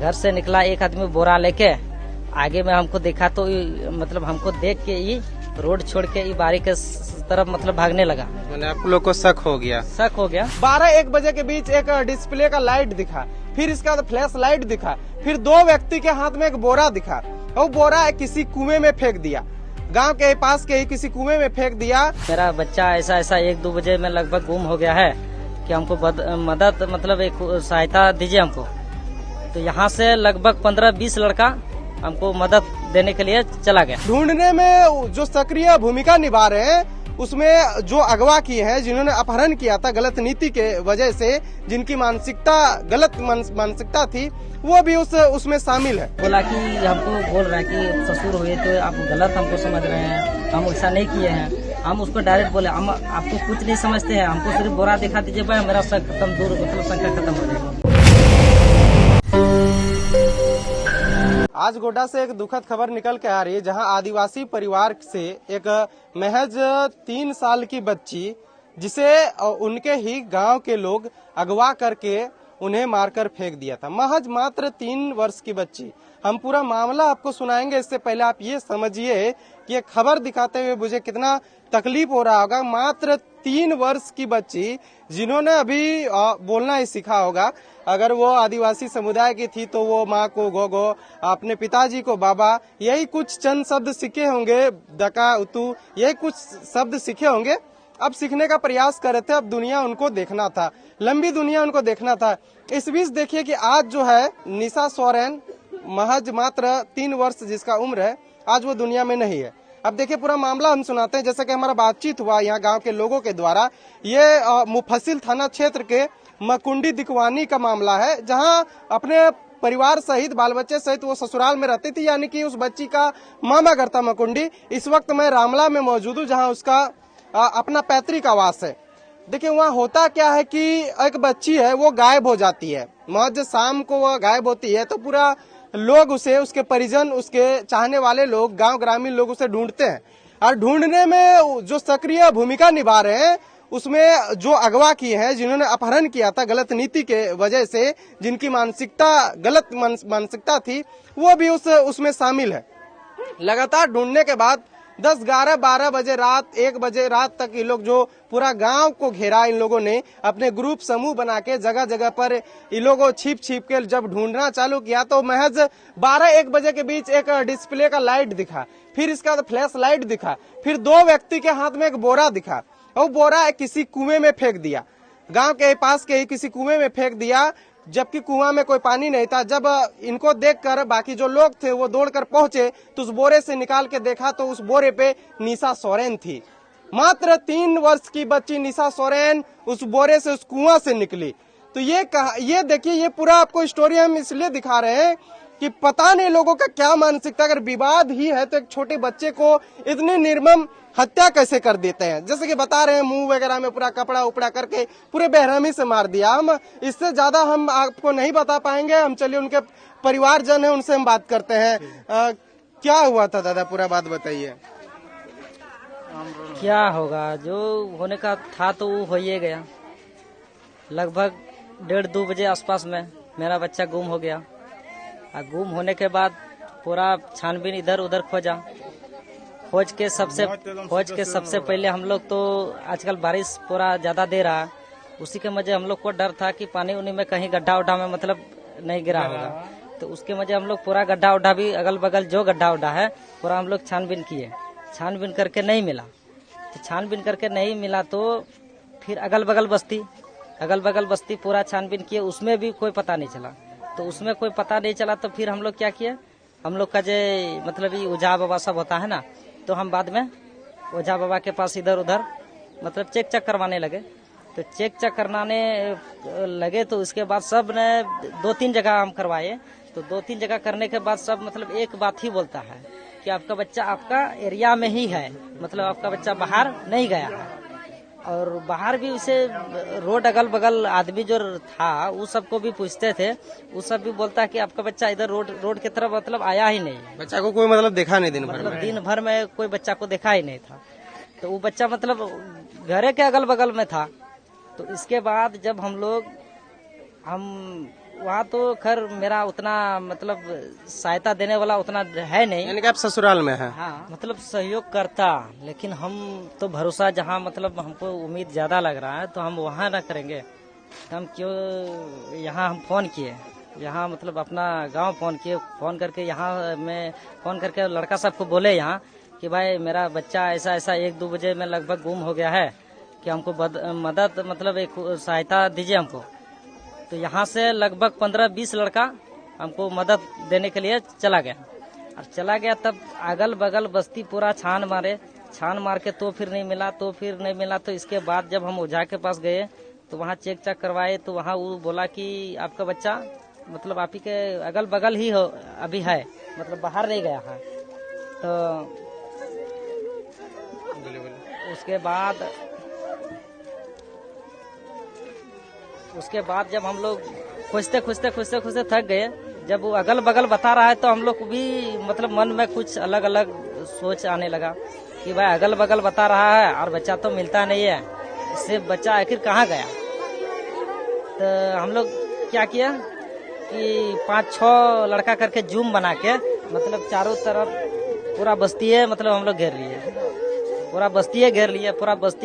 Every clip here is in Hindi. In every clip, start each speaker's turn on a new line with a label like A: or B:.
A: घर से निकला एक आदमी बोरा लेके, आगे में हमको देखा तो मतलब हमको देख के ही रोड छोड़ के ये बारी के तरफ मतलब भागने लगा।
B: मैंने आप लोग को शक हो गया?
C: 12-1 बजे के बीच एक डिस्प्ले का लाइट दिखा, फिर इसका फ्लैश लाइट दिखा, फिर 2 व्यक्ति के हाथ में एक बोरा दिखा। वो बोरा किसी कुएं में फेंक दिया, गांव के पास के ही किसी कुएं में फेंक दिया।
A: मेरा बच्चा ऐसा 1-2 बजे में लगभग गुम हो गया है कि हमको मदद मतलब एक सहायता दीजिए हमको। तो यहाँ से लगभग 15-20 लड़का हमको मदद देने के लिए चला गया।
C: ढूंढने में जो सक्रिय भूमिका निभा रहे हैं, उसमें जो अगवा किए हैं, जिन्होंने अपहरण किया था गलत नीति के वजह से, जिनकी मानसिकता गलत मानसिकता थी, वो भी उसमें शामिल है।
A: बोला कि हमको बोल रहा है कि ससुर हुए तो आप गलत हमको समझ रहे हैं, हम ऐसा नहीं किए हैं। हम उसको डायरेक्ट बोले हम आपको कुछ नहीं समझते हैं, हमको सिर्फ बोरा दिखा दीजिए, भाई मेरा शक खत्म, दूर मतलब संख्या खत्म हो जाएगा।
C: आज गोड्डा से एक दुखद खबर निकल के आ रही है, जहां आदिवासी परिवार से एक महज 3 साल की बच्ची, जिसे उनके ही गांव के लोग अगवा करके उन्हें मारकर फेंक दिया था। महज मात्र 3 वर्ष की बच्ची। हम पूरा मामला आपको सुनाएंगे, इससे पहले आप ये समझिए कि ये खबर दिखाते हुए मुझे कितना तकलीफ हो रहा होगा। मात्र 3 वर्ष की बच्ची, जिन्होंने अभी बोलना ही सीखा होगा। अगर वो आदिवासी समुदाय की थी तो वो माँ को गोगो, अपने पिताजी को बाबा, यही कुछ चंद शब्द सीखे होंगे, दका उतू, यही कुछ शब्द सीखे होंगे। अब सीखने का प्रयास कर रहे थे, अब दुनिया उनको देखना था, लंबी दुनिया उनको देखना था। इस बीच देखिए कि आज जो है निशा सोरेन, महज मात्र 3 वर्ष जिसका उम्र है, आज वो दुनिया में नहीं है। अब देखिए पूरा मामला हम सुनाते हैं, जैसा कि हमारा बातचीत हुआ यहाँ गांव के लोगों के द्वारा। ये मुफस्सिल थाना क्षेत्र के मकुंडी दिकवानी का मामला है, जहां अपने परिवार सहित, बाल बच्चे सहित वो ससुराल में रहती थी, यानी कि उस बच्ची का मामा घर था मकुंडी। इस वक्त मैं रामला में मौजूद हूँ, जहाँ उसका अपना पैतृक आवास है। देखिए वहाँ होता क्या है कि एक बच्ची है, वो गायब हो जाती है। महज शाम को वह गायब होती है तो पूरा लोग उसे, उसके परिजन, उसके चाहने वाले लोग, गांव ग्रामीण लोग उसे ढूंढते हैं। और ढूंढने में जो सक्रिय भूमिका निभा रहे हैं, उसमें जो अगवा किए हैं, जिन्होंने अपहरण किया था गलत नीति के वजह से, जिनकी मानसिकता गलत मानसिकता थी, वो भी उसमें शामिल है। लगातार ढूंढने के बाद 10, 11, 12 बजे रात, 1 बजे रात तक ये लोग, जो पूरा गांव को घेरा, इन लोगों ने अपने ग्रुप समूह बना के जगह जगह पर इन लोगों छिप के जब ढूंढना चालू किया तो महज 12-1 बजे के बीच एक डिस्प्ले का लाइट दिखा, फिर इसका फ्लैश लाइट दिखा, फिर 2 व्यक्ति के हाथ में एक बोरा दिखा। वो बोरा किसी कुएं में फेंक दिया, गांव के पास के ही किसी कुएं में फेंक दिया, जबकि कुआं में कोई पानी नहीं था। जब इनको देखकर बाकी जो लोग थे वो दौड़कर पहुंचे तो उस बोरे से निकाल के देखा तो उस बोरे पे निशा सोरेन थी। मात्र 3 वर्ष की बच्ची निशा सोरेन उस बोरे से, उस कुआं से निकली। तो ये देखिए, ये पूरा आपको स्टोरी हम इसलिए दिखा रहे हैं कि पता नहीं लोगों का क्या मानसिकता। अगर विवाद ही है तो एक छोटे बच्चे को इतनी निर्मम हत्या कैसे कर देते हैं। जैसे कि बता रहे हैं, मुंह वगैरह में पूरा कपड़ा उपड़ा करके पूरे बेरहमी से मार दिया। हम इससे ज्यादा हम आपको नहीं बता पाएंगे। हम चलिए उनके परिवारजन है, उनसे हम बात करते हैं। क्या हुआ था दादा, पूरा बात बताइए।
A: क्या होगा, जो होने का था तो वो हो ही गया। लगभग 1:30-2 बजे आसपास में मेरा बच्चा गुम हो गया। गुम होने के बाद पूरा छानबीन इधर उधर खोज के सबसे पहले हम लोग तो, आजकल बारिश पूरा ज्यादा दे रहा है, उसी के वजह हम लोग को डर था कि पानी उनी में कहीं गड्ढा उड्ढा में मतलब नहीं गिरा होगा। तो उसके वजह हम लोग पूरा गड्ढा उड्ढा भी, अगल बगल जो गड्ढा उड्ढा है पूरा हम लोग छानबीन किए। छानबीन करके नहीं मिला, तो छानबीन करके नहीं मिला तो फिर अगल बगल बस्ती पूरा छानबीन किए, उसमें भी कोई पता नहीं चला। तो उसमें कोई पता नहीं चला तो फिर हम लोग क्या किए, हम लोग का जो मतलब ये ओझा बाबा सब होता है ना, तो हम बाद में ओझा बाबा के पास इधर उधर मतलब चेक करवाने लगे। तो चेक करवाने लगे तो उसके बाद सब ने 2-3 जगह हम करवाए। तो 2-3 जगह करने के बाद सब मतलब एक बात ही बोलता है कि आपका बच्चा आपका एरिया में ही है, मतलब आपका बच्चा बाहर नहीं गया है। और बाहर भी उसे रोड अगल बगल आदमी जो था वो सबको भी पूछते थे, वो सब भी बोलता है कि आपका बच्चा इधर रोड की तरफ मतलब आया ही नहीं।
C: बच्चा को कोई मतलब देखा नहीं,
A: दिन भर में कोई बच्चा को देखा ही नहीं था। तो वो बच्चा मतलब घरे के अगल बगल में था। तो इसके बाद जब हम वहाँ तो खैर मेरा उतना मतलब सहायता देने वाला उतना है नहीं।
C: यानी कि आप ससुराल में हैं।
A: हाँ मतलब सहयोग करता, लेकिन हम तो भरोसा जहाँ मतलब हमको उम्मीद ज्यादा लग रहा है तो हम वहाँ ना करेंगे। हम क्यों यहाँ हम फोन किए, यहाँ मतलब अपना गांव फोन किए, फोन करके यहाँ में फोन करके लड़का सबको बोले यहाँ कि भाई मेरा बच्चा ऐसा ऐसा 1-2 बजे में लगभग गुम हो गया है, कि हमको मदद मतलब एक सहायता दीजिए हमको। तो यहाँ से लगभग 15-20 लड़का हमको मदद देने के लिए चला गया। और चला गया तब अगल बगल बस्ती पूरा छान मार के तो फिर नहीं मिला। तो इसके बाद जब हम ओझा के पास गए तो वहाँ चेक चेक करवाए तो वहाँ वो बोला कि आपका बच्चा मतलब आप ही के अगल बगल ही हो अभी है, मतलब बाहर नहीं गया है। तो उसके बाद जब हम लोग खोजते थक गए, जब वो अगल बगल बता रहा है तो हम लोग को भी मतलब मन में कुछ अलग अलग सोच आने लगा कि भाई अगल बगल बता रहा है और बच्चा तो मिलता नहीं है, इससे बच्चा आखिर कहाँ गया। तो हम लोग क्या किया कि 5-6 लड़का करके जूम बना के मतलब चारों तरफ पूरा बस्ती है मतलब हम लोग घेर लिए, पूरा बस्ती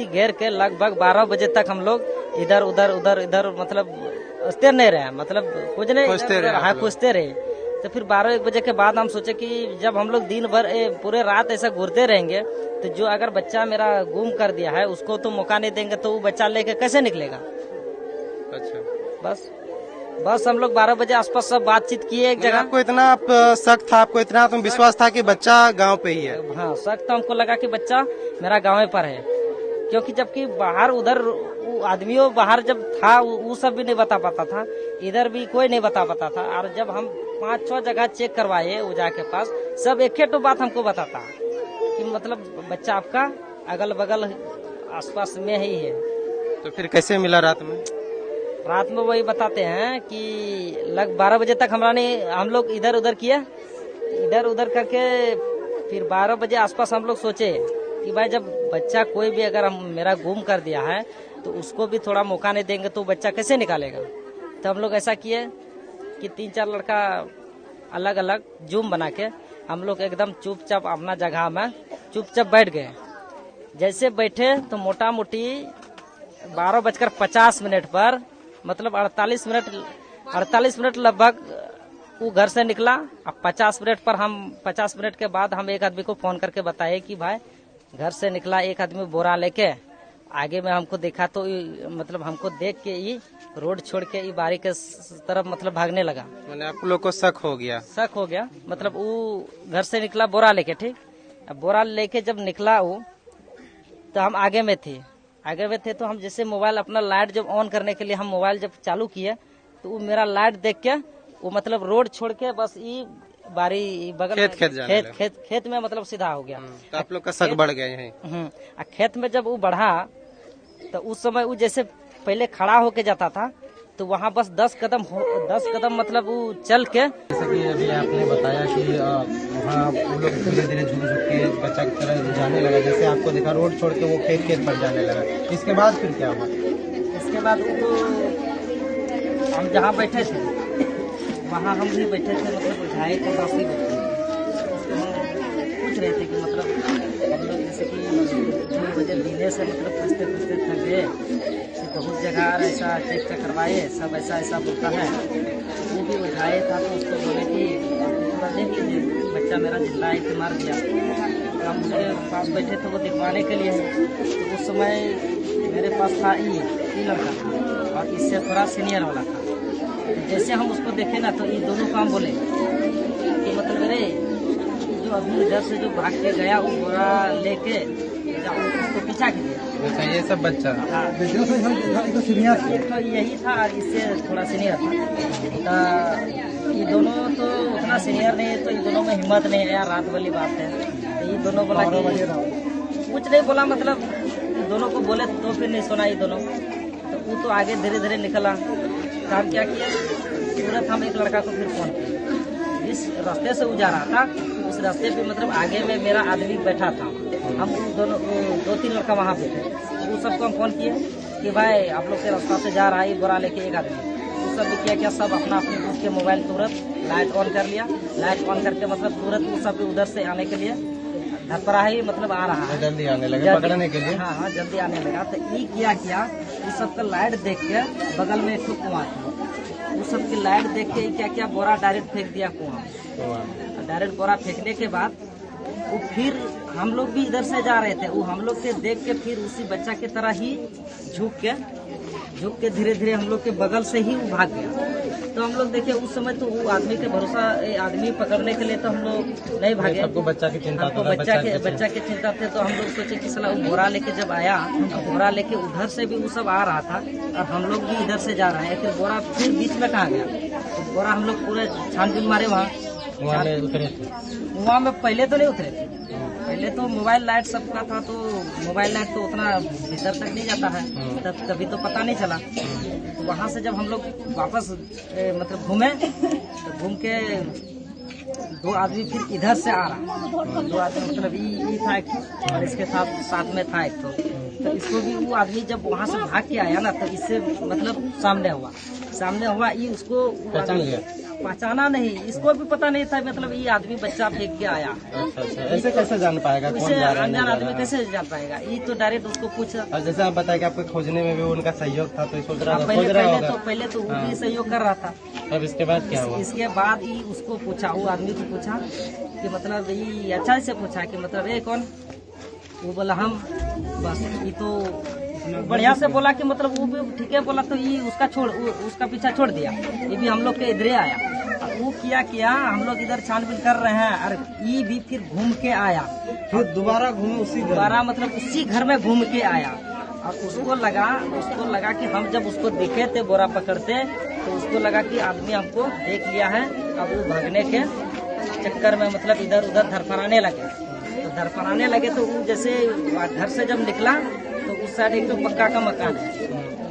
A: घेर के लगभग 12 बजे तक हम लोग इधर उधर मतलब अस्थिर नहीं रहे, मतलब कुछ नहीं खोजते रहे। तो फिर 12-1 बजे के बाद हम सोचे कि जब हम लोग दिन भर पूरे रात ऐसा घूरते रहेंगे तो जो अगर बच्चा मेरा गुम कर दिया है उसको तो मौका नहीं देंगे, तो वो बच्चा लेके कैसे निकलेगा। अच्छा बस हम लोग 12 बजे आसपास सब बातचीत किए एक जगह।
C: आपको इतना शक था, आपको इतना आत्मविश्वास था कि बच्चा गांव पे ही है?
A: हाँ शक तो हमको लगा कि बच्चा मेरा गांव पर है, क्योंकि जबकि बाहर उधर आदमियों बाहर जब था वो सब भी नहीं बता पाता था, इधर भी कोई नहीं बता पाता था। और जब हम 5-6 जगह चेक करवाए ओझा के पास, सब एक ही बात हमको बताता कि मतलब बच्चा आपका अगल बगल आसपास में ही है।
C: तो फिर कैसे मिला रात में?
A: रात में वही बताते हैं कि लग 12 बजे तक हम लोग इधर उधर करके फिर 12 बजे आसपास हम लोग सोचे कि भाई जब बच्चा कोई भी अगर मेरा गुम कर दिया है तो उसको भी थोड़ा मौका नहीं देंगे तो बच्चा कैसे निकालेगा। तो हम लोग ऐसा किए कि 3-4 लड़का अलग अलग जूम बना के हम लोग एकदम चुपचाप अपना जगह में चुपचाप बैठ गए। जैसे बैठे तो मोटा मोटी 12:50 पर मतलब 48 मिनट लगभग वो घर से निकला। अब 50 मिनट के बाद हम एक आदमी को फोन करके बताए कि भाई घर से निकला एक आदमी बोरा लेके, आगे में हमको देखा तो मतलब हमको देख के ये रोड छोड़ के ये बारी के तरफ मतलब भागने लगा।
C: मैंने आप लोग को शक हो गया
A: मतलब वो घर से निकला बोरा लेके, ठीक। अब बोरा लेके जब निकला वो तो हम आगे में थे तो हम जैसे मोबाइल अपना लाइट जब ऑन करने के लिए हम मोबाइल जब चालू किए तो वो मेरा लाइट देख के वो मतलब रोड छोड़ के बस ये बारी बगल खेत में मतलब सीधा हो गया।
C: तो आप लोग का शक बढ़ गया यहीं।
A: खेत में जब वो बढ़ा तो उस समय वो जैसे पहले खड़ा होके जाता था तो वहाँ बस 10 कदम मतलब वो चल के,
D: जैसे कि अभी आपने बताया कि वहाँ वो लोग धीरे धीरे झुक के बच्चा की तरह जाने लगा, जैसे आपको देखा रोड छोड़ के वो खेत पर जाने लगा। इसके बाद फिर क्या हुआ?
A: इसके बाद वो हम जहाँ बैठे थे वहाँ हम भी बैठे थे, मतलब उठाए थे काफी पूछ रहे थे कि मतलब हम लोग जैसे कि 2 बजे दिने से मतलब पूछते थक गए, बहुत जगह ऐसा चेक करवाए, सब ऐसा बोलता है। वो भी उठाए था तो उसको बोले कि थोड़ा देख लीजिए बच्चा मेरा जिंदा है कि मार दिया। हम उसके पास बैठे थे वो दिखवाने के लिए। तो उस समय मेरे पास था ये लड़का था और इससे थोड़ा सीनियर वाला था। जैसे हम उसको देखे ना तो ये दोनों काम बोले कि मतलब अरे जो अभी इधर से जो भाग के गया वो बोरा लेके उसको पीछा कीजिए।
C: ये सब बच्चा
A: तो यही था और इससे थोड़ा सीनियर था। तो ये दोनों तो उतना सीनियर नहीं है, तो इन दोनों में हिम्मत नहीं है यार, रात वाली बात है। तो ये दोनों बोला कि कुछ नहीं बोला, मतलब दोनों को बोले तो फिर नहीं सुना ये दोनों। तो वो तो आगे धीरे धीरे निकला। तो हम क्या किया, तुरंत हम एक लड़का को फिर फोन किया। जिस रास्ते से वो जा रहा था उस रास्ते पे मतलब आगे में मेरा आदमी बैठा था, हम दोनों 2-3 लड़का वहाँ पे थे। वो सबको हम फोन किए कि भाई आप लोग के रास्ता से जा रहा है बोरा लेके एक आदमी। उस सब भी क्या सब अपना अपने ग्रुप के मोबाइल तुरंत लाइट ऑन कर लिया। लाइट ऑन करके मतलब तुरंत वो सब उधर से आने के लिए धपराही मतलब आ रहा है,
D: जल्दी आने लगे पकड़ने के लिए।
A: हाँ जल्दी आने लगा। तो ये किया उस सबका लाइट देख के बगल में एक कुआं था, उस सबकी लाइट देख के क्या बोरा डायरेक्ट फेंक दिया कुआं। डायरेक्ट बोरा फेंकने के बाद वो फिर हम लोग भी इधर से जा रहे थे, वो हम लोग के देख के फिर उसी बच्चा की तरह ही झुक के धीरे धीरे हम लोग के बगल से ही वो भाग गया। तो हम लोग देखे उस समय तो वो आदमी के भरोसा आदमी पकड़ने के लिए तो हम लोग नहीं भागे,
D: सबको बच्चा की चिंता
A: हमको बच्चा की चिंता थे। तो हम लोग सोचे कि साला वो बोरा लेके जब आया, बोरा लेके उधर से भी वो सब आ रहा था और हम लोग भी इधर से जा रहे हैं, फिर बोरा फिर बीच में कहाँ गया। तो बोरा हम लोग पूरे छानबीन मारे
D: वहाँ में उतरे थे।
A: वहाँ में पहले तो नहीं उतरे थे, पहले तो मोबाइल लाइट सबका था, तो मोबाइल लाइट तो उतना भीतर तक नहीं जाता है, तब कभी तो पता नहीं चला। वहाँ से जब हम लोग वापस मतलब घूमे तो घूम के दो आदमी फिर इधर से आ रहा, दो आदमी मतलब ये था एक और इसके साथ में था एक। तो इसको भी वो आदमी जब वहाँ से भाग के आया ना तो इससे मतलब सामने हुआ ये उसको
D: पहचान लिया।
C: पहचाना नहीं, इसको भी पता नहीं था, मतलब ये आदमी बच्चा फेंक के आया।
D: अच्छा, ऐसे कैसे जान पाएगा कौन जा रहा है?
C: अनजान आदमी कैसे जान पाएगा? ये तो डायरेक्ट उसको पूछा।
D: और जैसे आप बताया कि आपको खोजने में भी उनका सहयोग था, तो सोच रहा होगा।
C: पहले तो वो भी सहयोग कर रहा था।
D: अब इसके बाद क्या हुआ?
C: इसके बाद ही उसको पूछा, वो आदमी को पूछा कि मतलब ये अच्छा से पूछा कि मतलब ये कौन? वो बोला हम। बस ये तो बढ़िया से बोला कि मतलब वो भी ठीक है बोला, तो ये उसका पीछा छोड़ दिया। ये भी हम लोग के इधर आया, वो किया हम लोग इधर छानबीन कर रहे हैं और ये भी फिर घूम के आया,
D: फिर दोबारा घूमे
C: दोबारा मतलब उसी घर में घूम के आया। और उसको लगा कि हम जब उसको दिखे थे बोरा पकड़ते, तो उसको लगा कि आदमी हमको देख लिया है। अब वो भागने के चक्कर में मतलब इधर उधर धरफराने लगे। तो वो जैसे घर से जब निकला तो उस साइड एक तो पक्का का मकान है,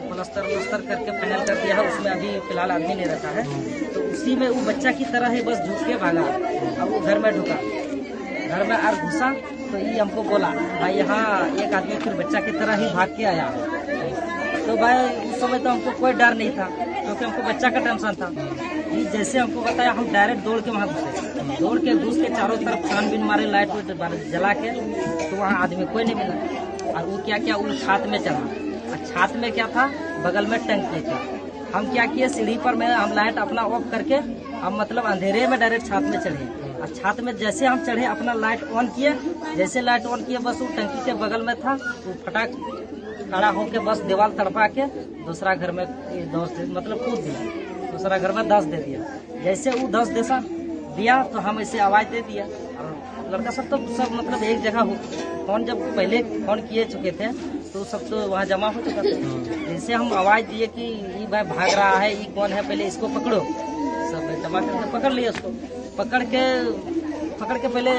C: प्लास्टर करके फाइनल कर दिया है, उसमें अभी फिलहाल आदमी नहीं रहता है। तो उसी में वो बच्चा की तरह ही बस झुक के भागा। अब वो घर में ढुका, घर में और घुसा तो ये हमको बोला भाई यहाँ एक आदमी फिर बच्चा की तरह ही भाग के आया। तो भाई उस समय तो हमको कोई डर नहीं था, क्योंकि हमको बच्चा का टेंशन था। ये जैसे हमको बताया हम डायरेक्ट दौड़ के वहाँ घुस के चारों तरफ छानबीन मारे, लाइट जला के, तो वहाँ आदमी कोई नहीं मिला। और वो क्या वो छात में चढ़ा, और छात में क्या था, बगल में टंकी था। हम क्या किए, सीढ़ी पर में हम लाइट अपना ऑफ करके हम मतलब अंधेरे में डायरेक्ट छात में चढ़े। और छात में जैसे हम चढ़े अपना लाइट ऑन किए, बस वो टंकी के बगल में था, वो फटाक खड़ा होके बस दीवार तड़पा के दूसरा घर में मतलब कूद दिया, दूसरा घर में 10 दे दिया। जैसे वो 10 दिया तो हम ऐसे आवाज दे दिया, और लड़का सब तो सब मतलब एक जगह हो, फोन जब पहले फोन किए चुके थे तो सब तो वहाँ जमा हो चुका था। जैसे हम आवाज दिए कि ये भाई भाग रहा है, ये कौन है, पहले इसको पकड़ो, सब जमा करके पकड़ लिए उसको। पकड़ के पहले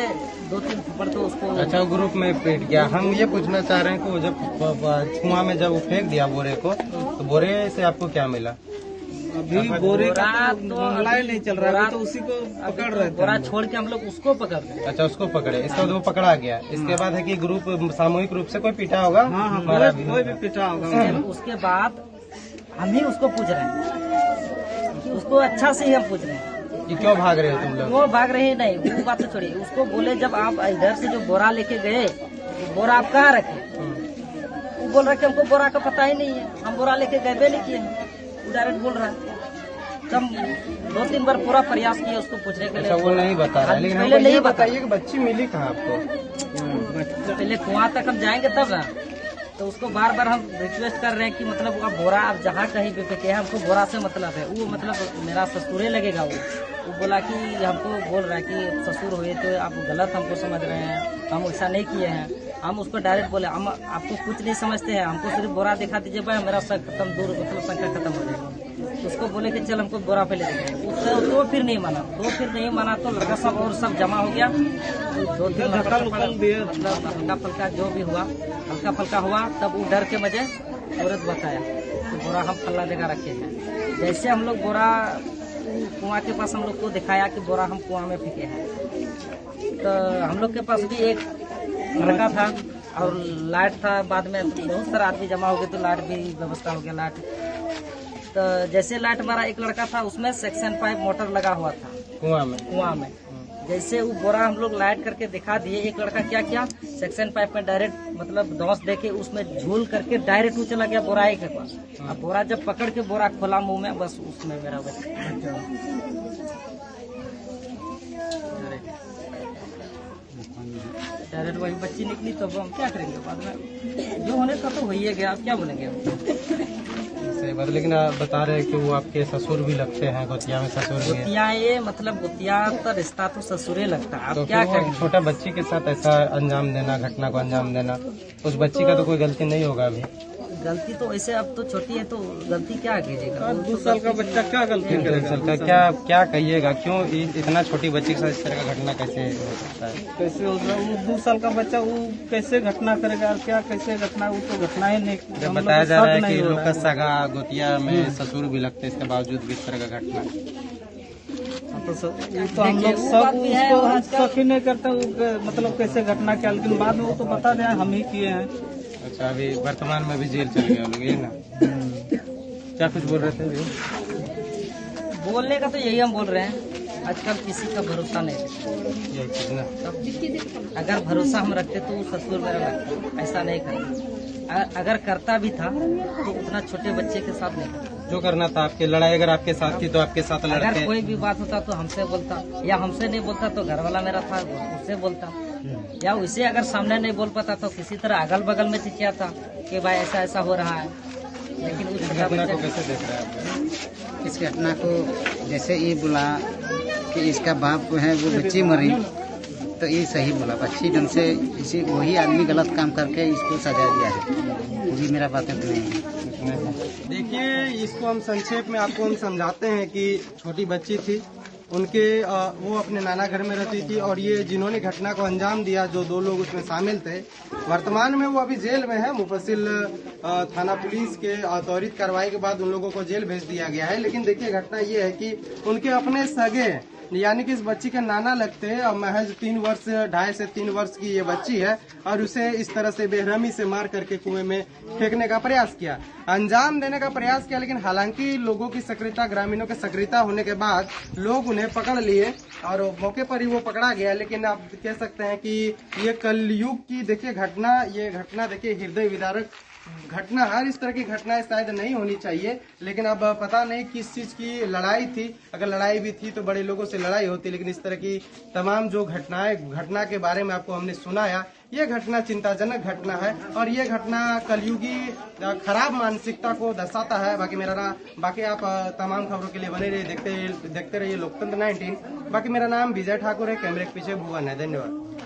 C: 2-3 थप्पड़ तो उसको।
D: अच्छा, ग्रुप में पीट गया। हम ये पूछना चाह रहे हैं कि वो जब कुआं में जब वो फेंक दिया बोरे को, तो बोरे से आपको क्या मिला?
B: अभी बोरे का तो मामला ही नहीं चल रहा है, तो उसी को पकड़ रहे थे।
C: बोरा छोड़ के हम लोग उसको पकड़ रहे।
D: अच्छा, उसको पकड़े, इसके बाद वो पकड़ा गया। इसके बाद है कि ग्रुप सामूहिक रूप से कोई पीटा होगा?
B: हाँ, कोई भी पीटा होगा।
C: उसके बाद हम ही उसको पूछ रहे हैं, उसको अच्छा से ही हम पूछ रहे हैं
D: कि क्यों भाग रहे हो तुम लोग?
C: वो भाग रहे नहीं, वो बात तो छोड़िए। उसको बोले जब आप इधर से जो बोरा लेके गए, तो बोरा आप कहाँ रखे? वो बोल रहा कि हमको बोरा का पता ही नहीं है, हम बोरा लेके गए नहीं किए। डायरेक्ट बोल रहा है। तब 2-3 बार पूरा प्रयास किया उसको पूछने के लिए।
D: अच्छा, वो नहीं बता रहा, लेकिन
C: पहले नहीं
D: बताइए कि बच्ची मिली कहाँ आपको?
C: पहले कुआं तक हम जाएंगे तब ना, तो उसको बार बार हम रिक्वेस्ट कर रहे हैं कि मतलब आप बोरा आप जहाँ कहीं पे फेंके हैं, हमको बोरा से मतलब है। वो मतलब मेरा ससुरे लगेगा। वो बोला कि हमको बोल रहा है कि ससुर हुए तो आप गलत हमको समझ रहे हैं, हम ऐसा नहीं किए हैं। हम उसको डायरेक्ट बोले हम आपको कुछ नहीं समझते हैं, हमको सिर्फ बोरा दिखा दीजिए भाई, मेरा शक खत्म दूर मतलब संख्या खत्म हो जाएगा। उसको बोले कि चल हमको बोरा पे ले जाएंगे, तो फिर नहीं माना। तो लड़का सब और सब जमा हो गया। 2-3 मतलब हल्का फुल्का जो भी हुआ, हल्का फुल्का हुआ। तब वो डर के मुझे तुरंत बताया कि बोरा हम फल्ला जगह रखे हैं। जैसे हम लोग बोरा कुआं के पास हम लोग को दिखाया कि बोरा हम कुआं में फेंके हैं, तो हम लोग के पास भी एक लड़का था और लाइट था। बाद में बहुत सारा आदमी जमा हो गए तो लाइट भी व्यवस्था हो गया। लाइट
A: तो जैसे लाइट मारा, एक लड़का था उसमें सेक्शन 5 मोटर लगा हुआ था कुआं में। जैसे वो बोरा हम लोग लाइट करके दिखा दिए, एक लड़का क्या किया, सेक्शन 5 में डायरेक्ट मतलब धौंस देके उसमें झूल करके डायरेक्ट वो चला गया बोराई के पास। अब बोरा जब पकड़ के बोरा खोला मुंह में, बस उसमें मेरा बच्चा डायरेक्ट वही बच्ची निकली। तो हम क्या करेंगे, बाद में जो होने का तो हो ही गया, अब क्या बोलेंगे हम।
D: सही बात। लेकिन आप बता रहे हैं कि वो आपके ससुर भी लगते हैं, गोतिया में ससुर भी है।
A: गोतिया ये मतलब गोतिया तो रिश्ता तो ससुरे लगता है,
D: तो
A: अब क्या
D: फिर वो
A: करें।
D: छोटा बच्ची के साथ ऐसा अंजाम देना, घटना को अंजाम देना, उस बच्ची का तो कोई गलती नहीं होगा अभी।
A: गलती तो ऐसे अब तो छोटी है, तो गलती क्या कीजिएगा।
B: 2 साल का बच्चा क्या गलती करेगा?
D: क्या कहिएगा, क्यों इतना छोटी बच्ची के साथ इस तरह का घटना कैसे हो सकता है?
B: कैसे हो रहा है? वो 2 साल का बच्चा वो कैसे घटना करेगा? और क्या कैसे घटना, वो तो घटना ही नहीं।
D: जब बताया जा रहा है कि लोग का सगा गोतिया में ससुर भी लगते हैं, इसके बावजूद भी इस तरह का घटना।
B: तो हम लोग सब उसको शक ही नहीं करते, वो मतलब कैसे घटना किया, लेकिन बाद में वो तो बता दें हम ही किए हैं।
D: अच्छा, अभी वर्तमान में भी जेल चल गए लोग, ये ना? क्या कुछ बोल रहे थे भैया?
A: बोलने का तो यही हम बोल रहे हैं, आजकल किसी का भरोसा नहीं है।
D: यही चीज ना।
A: अगर भरोसा हम रखते तो ससुर मेरा लगता, ऐसा नहीं करता। अगर करता भी था तो उतना छोटे बच्चे के साथ नहीं करता।
D: जो करना था आपकी लड़ाई अगर आपके साथ थी तो आपके साथ
A: अगर
D: लड़ते।
A: कोई भी बात होता तो हमसे बोलता, या हमसे नहीं बोलता तो घर वाला मेरा था उससे बोलता, या उसे अगर सामने नहीं बोल पाता तो किसी तरह अगल बगल में चिचियाता कि भाई ऐसा ऐसा हो रहा है। लेकिन उस
D: इस घटना को कैसे देख रहे हैं आप?
E: इस घटना को जैसे ये बोला कि इसका बाप है वो बच्ची मरी, तो ये सही बोला। अच्छी ढंग से इसी वही आदमी गलत काम करके इसको सजा दिया है, वो भी मेरा बात नहीं है।
C: देखिए, इसको हम संक्षेप में आपको हम समझाते हैं कि छोटी बच्ची थी, उनके वो अपने नाना घर में रहती थी, और ये जिन्होंने घटना को अंजाम दिया, जो 2 लोग उसमें शामिल थे, वर्तमान में वो अभी जेल में है। मुफस्सिल थाना पुलिस के त्वरित कार्रवाई के बाद उन लोगों को जेल भेज दिया गया है। लेकिन देखिए, घटना ये है कि उनके अपने सगे यानी कि इस बच्ची के नाना लगते हैं, और महज 2.5 से 3 वर्ष की ये बच्ची है, और उसे इस तरह से बेरहमी से मार करके कुएं में फेंकने का प्रयास किया, अंजाम देने का प्रयास किया। लेकिन हालांकि लोगों की सक्रियता, ग्रामीणों की सक्रियता होने के बाद लोग उन्हें पकड़ लिए, और मौके पर ही वो पकड़ा गया। लेकिन आप कह सकते हैं कि ये कलयुग की देखिए घटना, ये घटना देखिए हृदय विदारक घटना। हर इस तरह की घटनाएं शायद नहीं होनी चाहिए, लेकिन अब पता नहीं किस चीज की लड़ाई थी। अगर लड़ाई भी थी तो बड़े लोगों से लड़ाई होती, लेकिन इस तरह की तमाम जो घटना के बारे में आपको हमने सुनाया, ये घटना चिंताजनक घटना है, और ये घटना कलयुगी खराब मानसिकता को दर्शाता है। बाकी आप तमाम खबरों के लिए बने रहिए, देखते रहिए लोकतंत्र 19। बाकी मेरा नाम विजय ठाकुर है, कैमरे के पीछे भुवन है। धन्यवाद।